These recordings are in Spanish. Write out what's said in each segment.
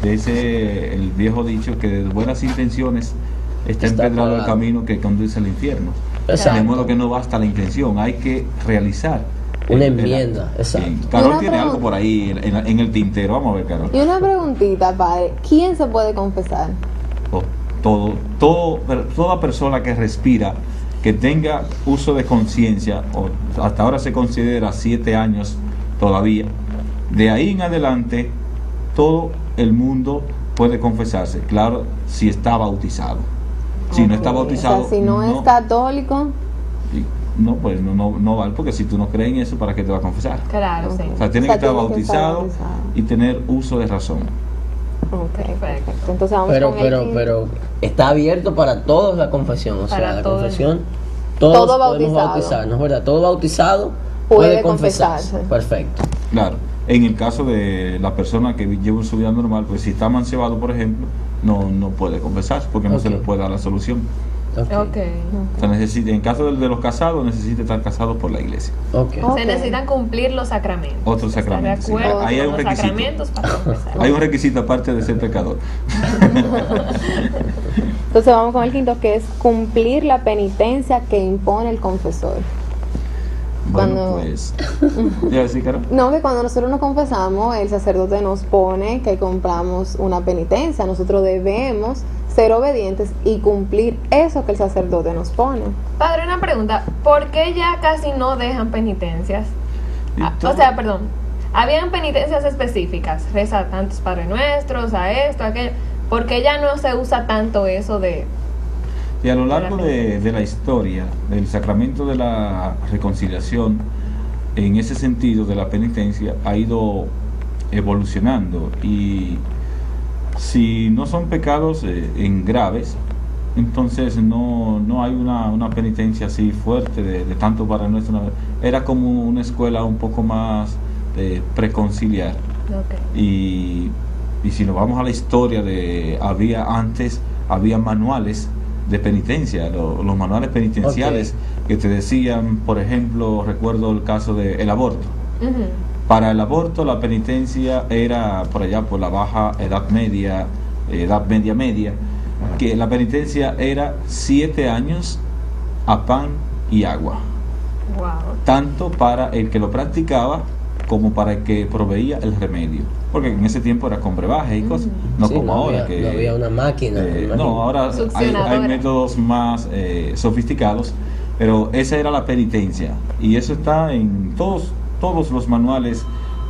de ese, el viejo dicho que de buenas intenciones está empedrado el camino que conduce al infierno. Exacto. De modo que no basta la intención, hay que realizar una enmienda. Exacto. Carol tiene algo por ahí en el tintero. Vamos a ver, Carol. Y una preguntita, padre. ¿Quién se puede confesar? Toda persona que respira, que tenga uso de conciencia, o hasta ahora se considera 7 años todavía, de ahí en adelante todo el mundo puede confesarse, claro, si está bautizado. Si no está bautizado, o sea, si no es católico, no, pues no vale, porque si tú no crees en eso, ¿para qué te va a confesar? Claro, sí. O sea, tiene que estar bautizado y tener uso de razón. Ok, perfecto. Entonces vamos con pero está abierto para todos la confesión, o sea, la confesión, todo podemos bautizarnos, ¿verdad? Todo bautizado puede confesarse. Perfecto. Claro. En el caso de la persona que lleva su vida normal, pues si está mancebado, por ejemplo, no puede confesarse porque no se le puede dar la solución. Okay. O sea, en caso de los casados, necesita estar casado por la iglesia. Se necesitan cumplir los sacramentos. Otros sacramentos. Sí. Ahí hay un requisito. Hay un requisito aparte de ser pecador. Entonces vamos con el quinto, que es cumplir la penitencia que impone el confesor. Bueno, pues. ¿Te iba a decir, Carol? No, que cuando nosotros nos confesamos, el sacerdote nos pone que cumplamos una penitencia. Nosotros debemos ser obedientes y cumplir eso que el sacerdote nos pone. Padre, una pregunta. ¿Por qué ya casi no dejan penitencias? O sea, perdón. Habían penitencias específicas. Reza tantos Padre Nuestros, a esto, a aquello. ¿Por qué ya no se usa tanto eso de...? Y a lo largo de la historia, del sacramento de la reconciliación, en ese sentido de la penitencia, ha ido evolucionando. Y si no son pecados en graves, entonces no hay una penitencia así fuerte de tanto Padre Nuestro. Era como una escuela un poco más preconciliar. Y si nos vamos a la historia, había manuales de penitencia, los manuales penitenciales que te decían, por ejemplo, recuerdo el caso del aborto. Para el aborto la penitencia era por allá por la baja edad media, que la penitencia era 7 años a pan y agua. Tanto para el que lo practicaba como para el que proveía el remedio, porque en ese tiempo era con brebaje y cosas, como ahora que no había una máquina. Ahora hay métodos más sofisticados, pero esa era la penitencia, y eso está en todos los manuales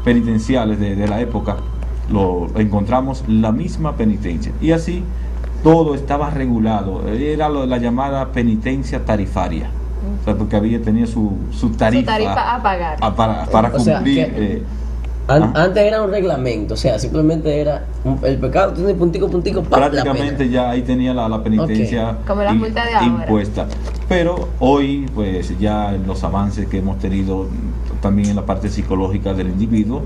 penitenciales de la época. Lo encontramos la misma penitencia, y así todo estaba regulado. Era la llamada penitencia tarifaria. O sea, porque tenía su tarifa a pagar para cumplir. Antes era un reglamento, o sea, simplemente era el pecado tiene puntico, prácticamente ya ahí tenía la penitencia como la multa de ahora impuesta. Pero hoy, pues ya en los avances que hemos tenido también en la parte psicológica del individuo,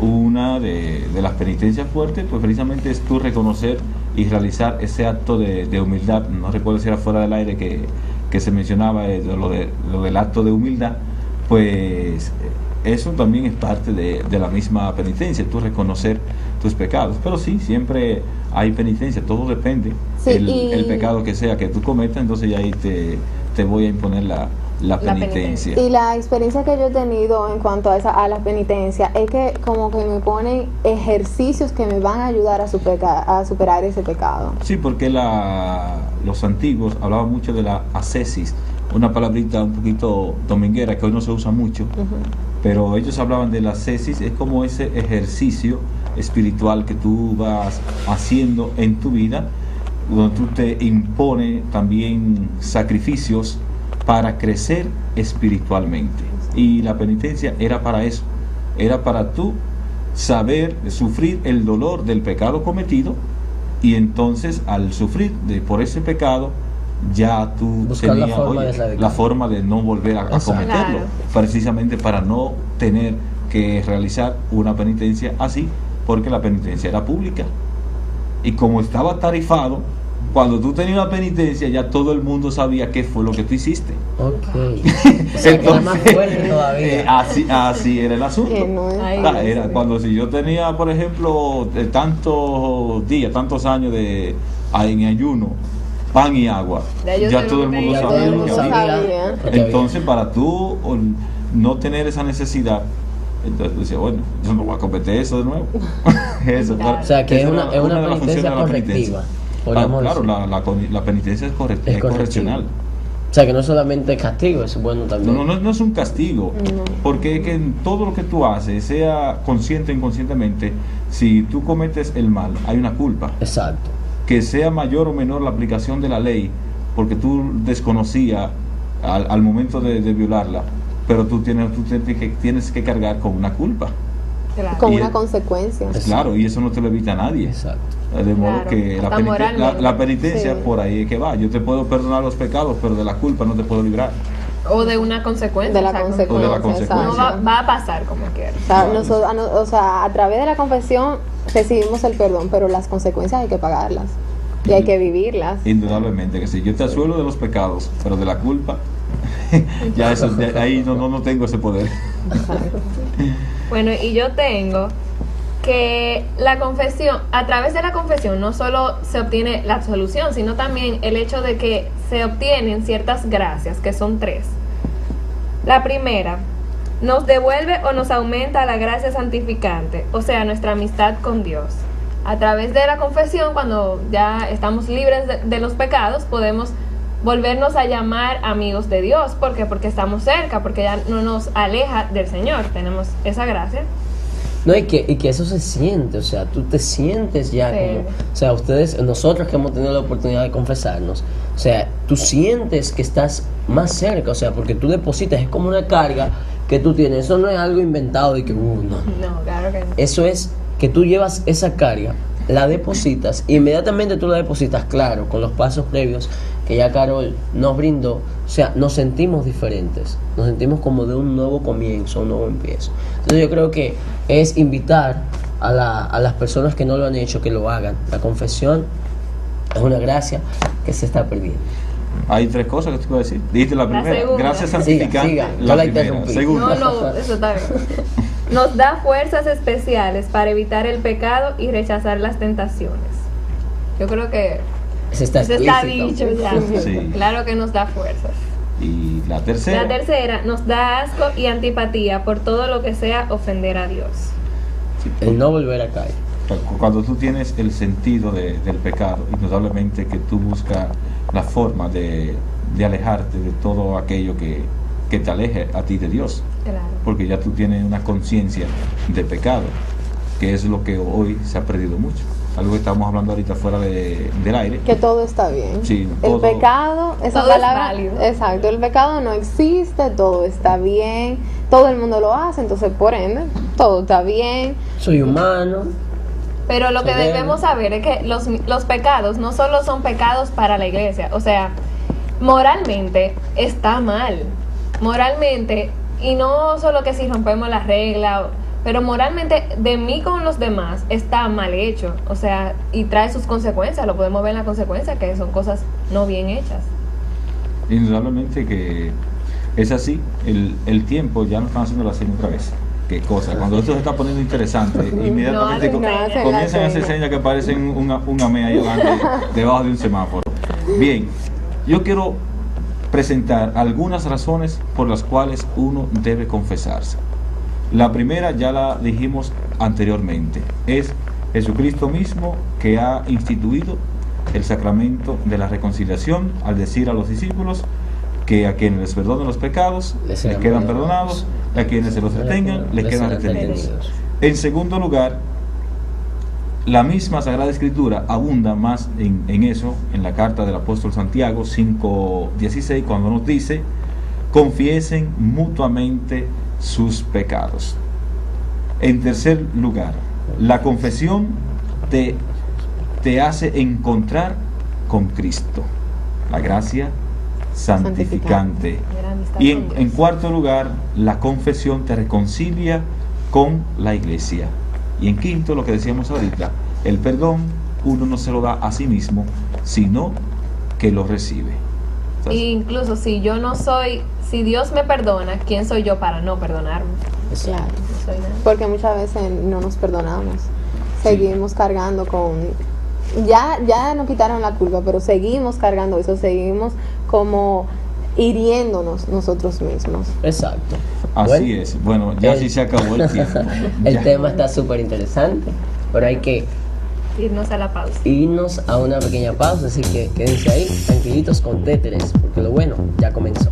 una de las penitencias fuertes, pues precisamente es tú reconocer y realizar ese acto de humildad. No recuerdo si era fuera del aire que se mencionaba lo del acto de humildad. Pues eso también es parte de la misma penitencia, tú reconocer tus pecados. Pero sí, siempre hay penitencia, todo depende el pecado que sea que tú cometas, entonces ya ahí te voy a imponer la penitencia. Y la experiencia que yo he tenido en cuanto a la penitencia es que como que me ponen ejercicios que me van a ayudar a superar ese pecado. Sí, porque los antiguos hablaban mucho de la ascesis, una palabrita un poquito dominguera que hoy no se usa mucho, pero ellos hablaban de la ascesis, es como ese ejercicio espiritual que tú vas haciendo en tu vida, donde tú te impones también sacrificios para crecer espiritualmente. Y la penitencia era para eso, era para tú saber sufrir el dolor del pecado cometido, y entonces al sufrir por ese pecado ya tú tenías la forma de no volver a cometerlo, precisamente para no tener que realizar una penitencia así, porque la penitencia era pública y como estaba tarifado, cuando tú tenías la penitencia, ya todo el mundo sabía qué fue lo que tú hiciste. Ok. O sea, que era más fuerte todavía. Así era el asunto. Que no es Ay, fácil. Era cuando si yo tenía, por ejemplo, tantos días, tantos años en ayuno, pan y agua, Ya yo ya sé todo lo el que mundo me Ya diga. todo el sabía lo mundo que había. sabía. sabía. lo que Entonces, para tú no tener esa necesidad, entonces tú decías, bueno, yo no voy a cometer eso de nuevo. Eso, Claro. O sea, que es esa una de las funciones penitencia de la correctiva. Ah, podríamos claro, decir. la penitencia es, Es correccional. O sea, que no solamente castigo, es bueno también. No es un castigo, No. porque es que en todo lo que tú haces, sea consciente o inconscientemente, si tú cometes el mal, hay una culpa. Exacto. Que sea mayor o menor la aplicación de la ley, porque tú desconocías al momento de violarla, pero tú tienes que cargar con una culpa. Claro. Con Y una el- consecuencia. Claro, y eso no te lo evita nadie. Exacto. De modo Claro, que hasta moralmente. la penitencia Sí. por ahí es que va. Yo te puedo perdonar los pecados, pero de la culpa no te puedo librar. O de una consecuencia. De la o sea, como- O de la consecuencia. consecuencia. No exacto. va a pasar como quiera. O sea, Claro. o sea, a través de la confesión recibimos el perdón, pero las consecuencias hay que pagarlas y hay que vivirlas. Indudablemente que sí. Yo te asuelo de los pecados, pero de la culpa, ya eso, ahí no tengo ese poder. Bueno, y yo tengo que la confesión, a través de la confesión no solo se obtiene la absolución, sino también el hecho de que se obtienen ciertas gracias, que son 3. La primera, nos devuelve o nos aumenta la gracia santificante, o sea, nuestra amistad con Dios. A través de la confesión, cuando ya estamos libres de los pecados, podemos volvernos a llamar amigos de Dios. ¿Por qué? Porque estamos cerca, porque ya no nos aleja del Señor. Tenemos esa gracia. No, y que eso se siente, o sea, tú te sientes ya Sí. como, o sea, nosotros que hemos tenido la oportunidad de confesarnos, o sea, tú sientes que estás más cerca, o sea, porque tú depositas, es como una carga que tú tienes, eso no es algo inventado de que, no, No, claro que no. eso es que tú llevas esa carga, la depositas, inmediatamente tú la depositas, claro, con los pasos previos que ya Carol nos brindó, o sea, nos sentimos diferentes, nos sentimos como de un nuevo comienzo, un nuevo empiezo. Entonces yo creo que es invitar a las personas que no lo han hecho que lo hagan. La confesión es una gracia que se está perdiendo. Hay 3 cosas que te puedo decir. Dijiste la primera, segunda. gracias santificante. Siga, La no la primera. interrumpí. Segunda, No, eso está bien. Nos da fuerzas especiales para evitar el pecado y rechazar las tentaciones. Yo creo que Ese está eso está explícito. dicho ya. Sí. Claro que nos da fuerzas. Y la tercera. La tercera, nos da asco y antipatía por todo lo que sea ofender a Dios. Sí, El no volver a caer. cuando tú tienes el sentido del pecado, indudablemente que tú buscas la forma de alejarte de todo aquello que te aleje a ti de Dios, Claro. porque ya tú tienes una conciencia de pecado, que es lo que hoy se ha perdido mucho. Algo que estamos hablando ahorita fuera del aire. Que todo está bien. Sí, el todo- pecado, esa todo es palabra, válido. exacto, el pecado no existe, todo está bien, todo el mundo lo hace, entonces por ende, todo está bien. Soy humano. Pero lo que Se debe. debemos saber es que los pecados no solo son pecados para la iglesia, o sea, moralmente está mal. Moralmente, y no solo que si rompemos la regla, pero moralmente de mí con los demás está mal hecho, o sea, y trae sus consecuencias, lo podemos ver en la consecuencia, que son cosas no bien hechas. Indudablemente que es así. El tiempo ya nos están haciendo la seña otra vez. Qué cosa. Cuando esto se está poniendo interesante, inmediatamente No hacen señas. comienzan a la hacer seña. señas que parecen una mea ahí adelante, debajo de un semáforo. Bien, yo quiero presentar algunas razones por las cuales uno debe confesarse. La primera ya la dijimos anteriormente, es Jesucristo mismo que ha instituido el sacramento de la reconciliación al decir a los discípulos que a quienes les perdonen los pecados Les les serán quedan perdonados. perdonados, a quienes se los retengan les quedan serán retenidos. En segundo lugar, la misma Sagrada Escritura abunda más en eso, en la carta del apóstol Santiago 5:16, cuando nos dice: confiesen mutuamente sus pecados. En tercer lugar, la confesión te hace encontrar con Cristo, la gracia santificante. Era amistad Y con Dios. en cuarto lugar, la confesión te reconcilia con la iglesia. Y en quinto, lo que decíamos ahorita, el perdón uno no se lo da a sí mismo, sino que lo recibe. Entonces, Incluso si yo no soy, si Dios me perdona, ¿quién soy yo para no perdonarme? Claro. No soy nada. Porque muchas veces no nos perdonamos. Seguimos cargando con... Ya nos quitaron la culpa, pero seguimos cargando eso, seguimos como hiriéndonos nosotros mismos. Exacto. así Bueno, es. Bueno, ya el- sí se acabó el tiempo. El Ya. tema está súper interesante, pero hay que Irnos a la pausa. irnos a una pequeña pausa, así que quédense ahí, tranquilitos con Téteres, porque lo bueno ya comenzó.